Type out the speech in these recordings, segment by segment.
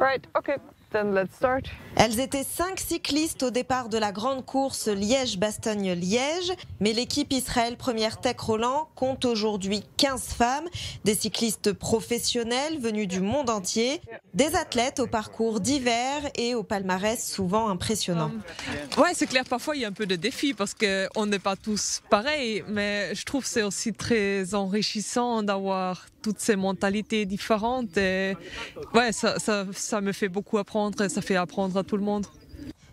Right, okay, then let's start. Elles étaient 5 cyclistes au départ de la grande course Liège-Bastogne-Liège, mais l'équipe Israël Première Tech Roland compte aujourd'hui 15 femmes, des cyclistes professionnels venus du monde entier, des athlètes au parcours divers et au palmarès souvent impressionnant. Ouais, c'est clair, parfois il y a un peu de défi parce qu'on n'est pas tous pareils, mais je trouve que c'est aussi très enrichissant d'avoir toutes ces mentalités différentes et ouais, ça me fait beaucoup apprendre et ça fait apprendre à tout le monde.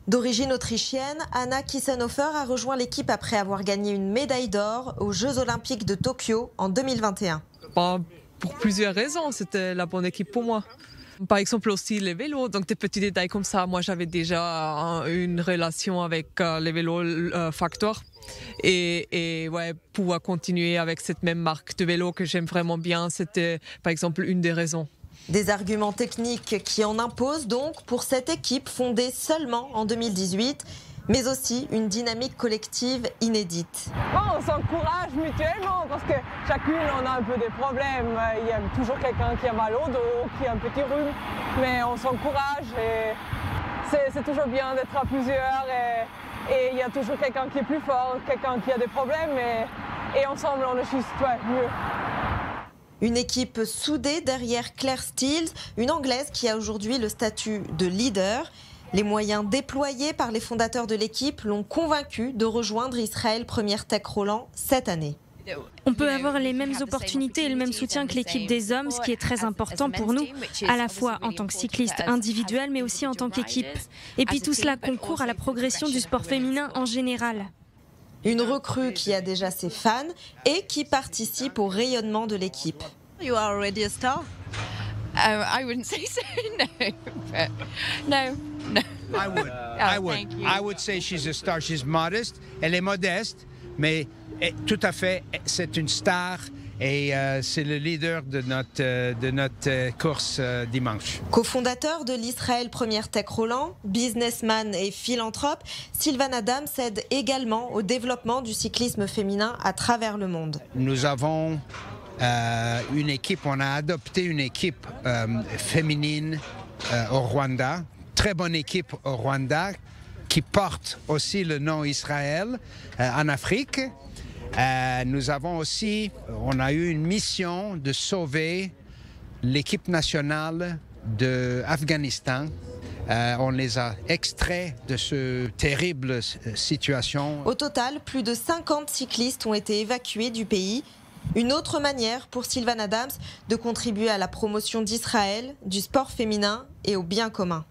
D'origine autrichienne, Anna Kissenhofer a rejoint l'équipe après avoir gagné une médaille d'or aux Jeux Olympiques de Tokyo en 2021. Pour plusieurs raisons, c'était la bonne équipe pour moi. Par exemple aussi les vélos, donc des petits détails comme ça. Moi j'avais déjà une relation avec les vélos Factor et ouais, pouvoir continuer avec cette même marque de vélo que j'aime vraiment bien, c'était par exemple une des raisons. Des arguments techniques qui en imposent donc pour cette équipe fondée seulement en 2018, mais aussi une dynamique collective inédite. On s'encourage mutuellement parce que chacune on a un peu des problèmes. Il y a toujours quelqu'un qui a mal au dos, qui a un petit rhume, mais on s'encourage et c'est toujours bien d'être à plusieurs et il y a toujours quelqu'un qui est plus fort, quelqu'un qui a des problèmes et ensemble on est juste mieux. Une équipe soudée derrière Claire Steels, une Anglaise qui a aujourd'hui le statut de leader. Les moyens déployés par les fondateurs de l'équipe l'ont convaincue de rejoindre Israël Première Tech Roland cette année. On peut avoir les mêmes opportunités et le même soutien que l'équipe des hommes, ce qui est très important pour nous, à la fois en tant que cycliste individuel, mais aussi en tant qu'équipe. Et puis tout cela concourt à la progression du sport féminin en général. Une recrue qui a déjà ses fans et qui participe au rayonnement de l'équipe. You are already a star? I wouldn't say so, no. I would say she's a star. She's modest. Elle est modeste, mais tout à fait, c'est une star. Et c'est le leader de notre course dimanche. Co-fondateur de l'Israël Première Tech Roland, businessman et philanthrope, Sylvan Adams aide également au développement du cyclisme féminin à travers le monde. Nous avons une équipe, on a adopté une équipe féminine au Rwanda, très bonne équipe au Rwanda, qui porte aussi le nom Israël en Afrique. On a eu une mission de sauver l'équipe nationale d'Afghanistan. On les a extraits de cette terrible situation. Au total, plus de 50 cyclistes ont été évacués du pays. Une autre manière pour Sylvan Adams de contribuer à la promotion d'Israël, du sport féminin et au bien commun.